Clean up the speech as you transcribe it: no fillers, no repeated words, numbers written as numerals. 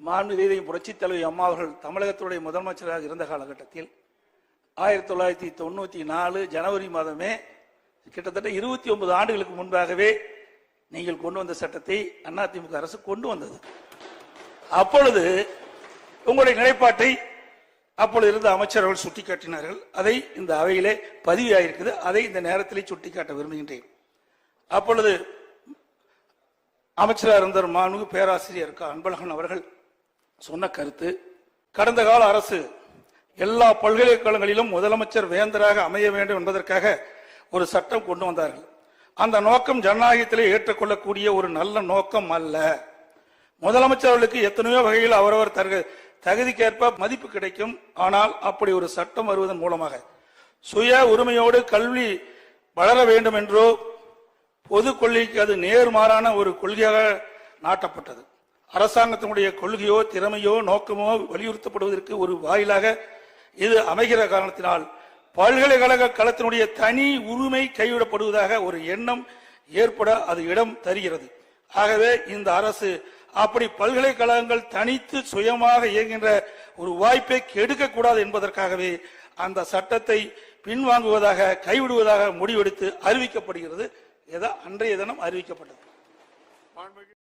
மாண்புமிகு புரட்சித் தலைவி அம்மா அவர்கள் தமிழகத்துடைய முதலமைச்சராக இருந்த காலகட்டத்தில் 1994 ஜனவரி மாதமே கிட்டத்தட்ட 29 ஆண்டுகளுக்கு முன்பாகவே நீங்கள் கொண்டு வந்த சட்டத்தை அதிமுக அரசு கொண்டு வந்தது. அப்பொழுது உங்களுடைய நிலைப்பாட்டை அப்பொழுது இருந்த அமைச்சர்கள் சுட்டிக்காட்டினார்கள். அதை இந்த அவையிலே பதிவாயிருக்குது. அதை இந்த நேரத்திலே சுட்டிக்காட்ட விரும்புகின்றேன். அப்பொழுது அமைச்சராக இருந்த மாண்புமிகு பேராசிரியர் அன்பழகன் அவர்கள் சொன்ன கருத்து, கடந்த கால அரசு எல்லா பல்கலைக்கழகங்களிலும் முதலமைச்சர் வேந்தராக அமைய வேண்டும் என்பதற்காக ஒரு சட்டம் கொண்டு வந்தார்கள். அந்த நோக்கம் ஜனநாயகத்திலே ஏற்றுக்கொள்ளக்கூடிய ஒரு நல்ல நோக்கம் அல்ல. முதலமைச்சர்களுக்கு எத்தனையோ வகையில் அவரவர் தகுதிக்கேற்ப மதிப்பு கிடைக்கும். ஆனால் அப்படி ஒரு சட்டம் வருவதன் மூலமாக சுய உரிமையோடு கல்வி வளர வேண்டும் என்றோ பொது கொள்கைக்கு அது நேர்மாறான ஒரு கொள்கையாக நாட்டப்பட்டது. அரசாங்கத்தினுடைய கொள்கையோ திறமையோ நோக்கமோ வலியுறுத்தப்படுவதற்கு ஒரு வாயிலாக இது அமைகிற காரணத்தினால் பல்கலைக்கழக களத்தினுடைய தனி உரிமை கைவிடப்படுவதாக ஒரு எண்ணம் ஏற்பட அது இடம் தருகிறது. ஆகவே இந்த அரசு அப்படி பல்கலைக்கழகங்கள் தனித்து சுயமாக இயங்குகின்ற ஒரு வாய்ப்பை கெடுக்கக்கூடாது என்பதற்காகவே அந்த சட்டத்தை பின்வாங்குவதாக கைவிடுவதாக முடிவெடுத்து அறிவிக்கப்படுகிறது. அன்றைய தினம் அறிவிக்கப்பட்டது.